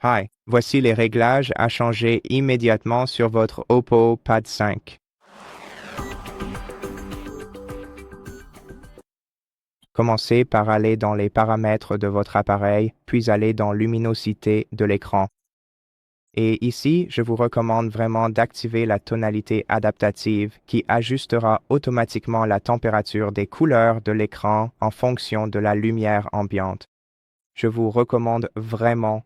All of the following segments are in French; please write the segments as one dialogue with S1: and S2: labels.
S1: Hi, voici les réglages à changer immédiatement sur votre Oppo Pad 5. Commencez par aller dans les paramètres de votre appareil, puis aller dans Luminosité de l'écran. Et ici, je vous recommande vraiment d'activer la tonalité adaptative qui ajustera automatiquement la température des couleurs de l'écran en fonction de la lumière ambiante. Je vous recommande vraiment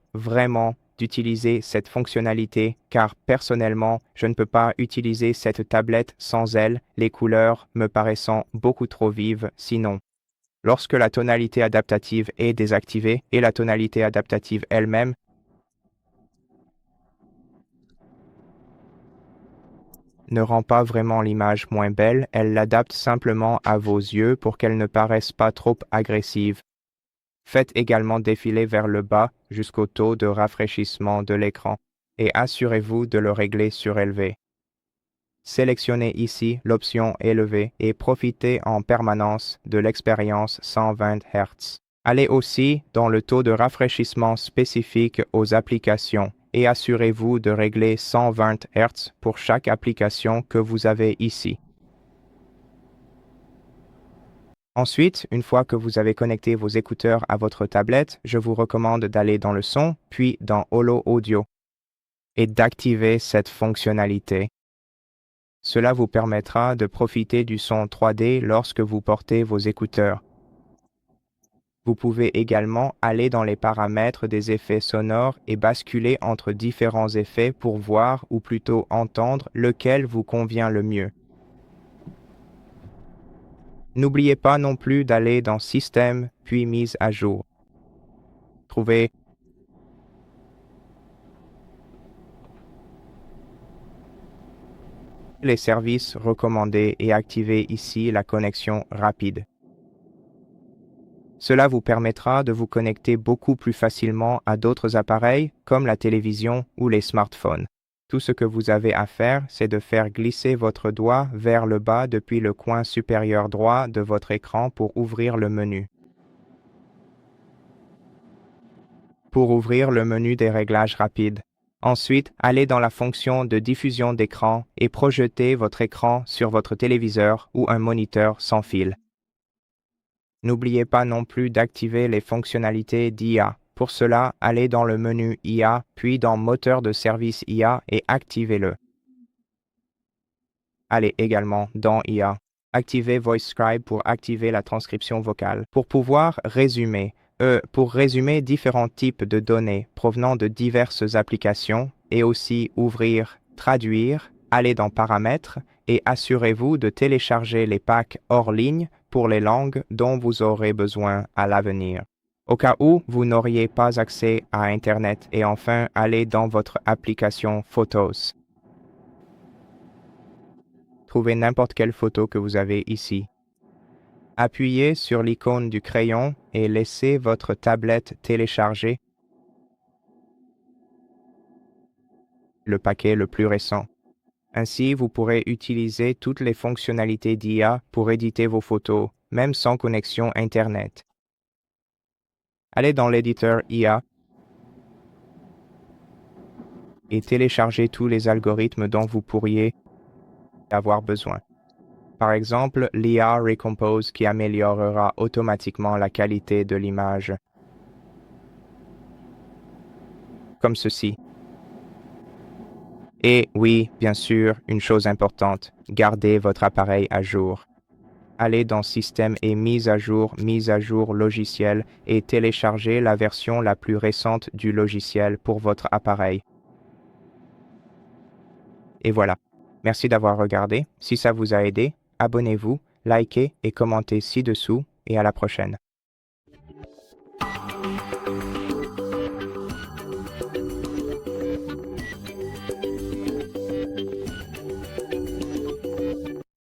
S1: d'utiliser cette fonctionnalité car personnellement, je ne peux pas utiliser cette tablette sans elle, les couleurs me paraissant beaucoup trop vives sinon. Lorsque la tonalité adaptative est désactivée et la tonalité adaptative elle-même ne rend pas vraiment l'image moins belle, elle l'adapte simplement à vos yeux pour qu'elle ne paraisse pas trop agressive. Faites également défiler vers le bas jusqu'au taux de rafraîchissement de l'écran et assurez-vous de le régler surélevé. Sélectionnez ici l'option élevée et profitez en permanence de l'expérience 120 Hz. Allez aussi dans le taux de rafraîchissement spécifique aux applications et assurez-vous de régler 120 Hz pour chaque application que vous avez ici. Ensuite, une fois que vous avez connecté vos écouteurs à votre tablette, je vous recommande d'aller dans le son, puis dans Holo Audio, et d'activer cette fonctionnalité. Cela vous permettra de profiter du son 3D lorsque vous portez vos écouteurs. Vous pouvez également aller dans les paramètres des effets sonores et basculer entre différents effets pour voir ou plutôt entendre lequel vous convient le mieux. N'oubliez pas non plus d'aller dans Système puis Mise à jour. Trouvez les services recommandés et activez ici la connexion rapide. Cela vous permettra de vous connecter beaucoup plus facilement à d'autres appareils comme la télévision ou les smartphones. Tout ce que vous avez à faire, c'est de faire glisser votre doigt vers le bas depuis le coin supérieur droit de votre écran pour ouvrir le menu. Pour ouvrir le menu des réglages rapides. Ensuite, allez dans la fonction de diffusion d'écran et projetez votre écran sur votre téléviseur ou un moniteur sans fil. N'oubliez pas non plus d'activer les fonctionnalités d'IA. Pour cela, allez dans le menu IA, puis dans Moteur de service IA et activez-le. Allez également dans IA. Activez VoiceScribe pour activer la transcription vocale. Pour pouvoir résumer, pour résumer différents types de données provenant de diverses applications et aussi ouvrir, traduire, allez dans Paramètres et assurez-vous de télécharger les packs hors ligne pour les langues dont vous aurez besoin à l'avenir. Au cas où vous n'auriez pas accès à Internet et enfin allez dans votre application Photos. Trouvez n'importe quelle photo que vous avez ici. Appuyez sur l'icône du crayon et laissez votre tablette télécharger le paquet le plus récent. Ainsi, vous pourrez utiliser toutes les fonctionnalités d'IA pour éditer vos photos, même sans connexion Internet. Allez dans l'éditeur IA et téléchargez tous les algorithmes dont vous pourriez avoir besoin. Par exemple, l'IA Recompose qui améliorera automatiquement la qualité de l'image, comme ceci. Et oui, bien sûr, une chose importante, gardez votre appareil à jour. Allez dans Système et mise à jour logiciel et téléchargez la version la plus récente du logiciel pour votre appareil. Et voilà. Merci d'avoir regardé. Si ça vous a aidé, abonnez-vous, likez et commentez ci-dessous et à la prochaine.